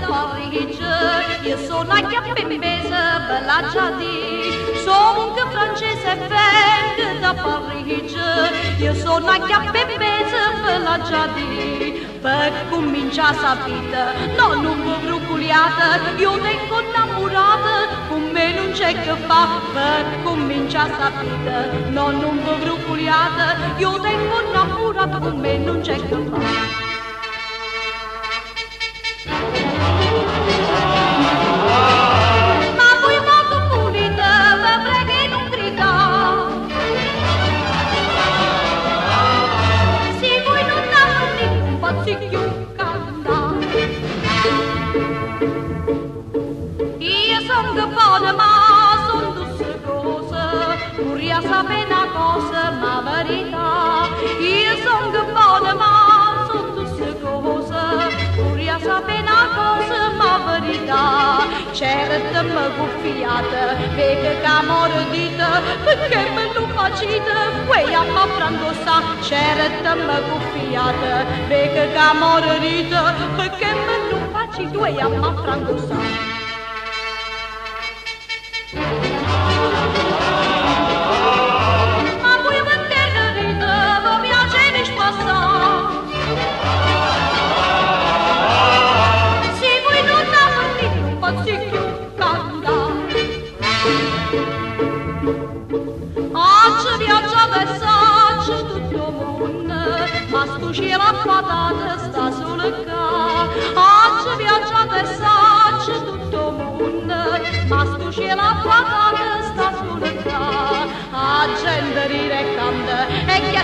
Parigi, io sono anche a Pembese, bella giadì. Sono anche francese, vengo da Parigi, io sono anche a Pembese, bella giadì. Per cominciare sa vita, no, non mi bruculiate, io vengo innamorata, con me non c'è che fa. Per cominciare sa vita, no, non mi bruculiate, io vengo innamorata, con me non c'è che fa. Sapere una cosa, ma verità. Io sono che buona, ma sono tutte cose. Pure a sapere una cosa, ma verità. Certo mi guffiate, perché che amore dite, perché me lo facite, quei a ma franco sa. Certo mi guffiate, perché che amore dite, perché me lo facite, quei a ma franco sa. C'era patata sta sulla ca, oggi viaggiate e sacci tutto mondo, ma stu c'era patata sta sulla ca, a gente ride e canta, e che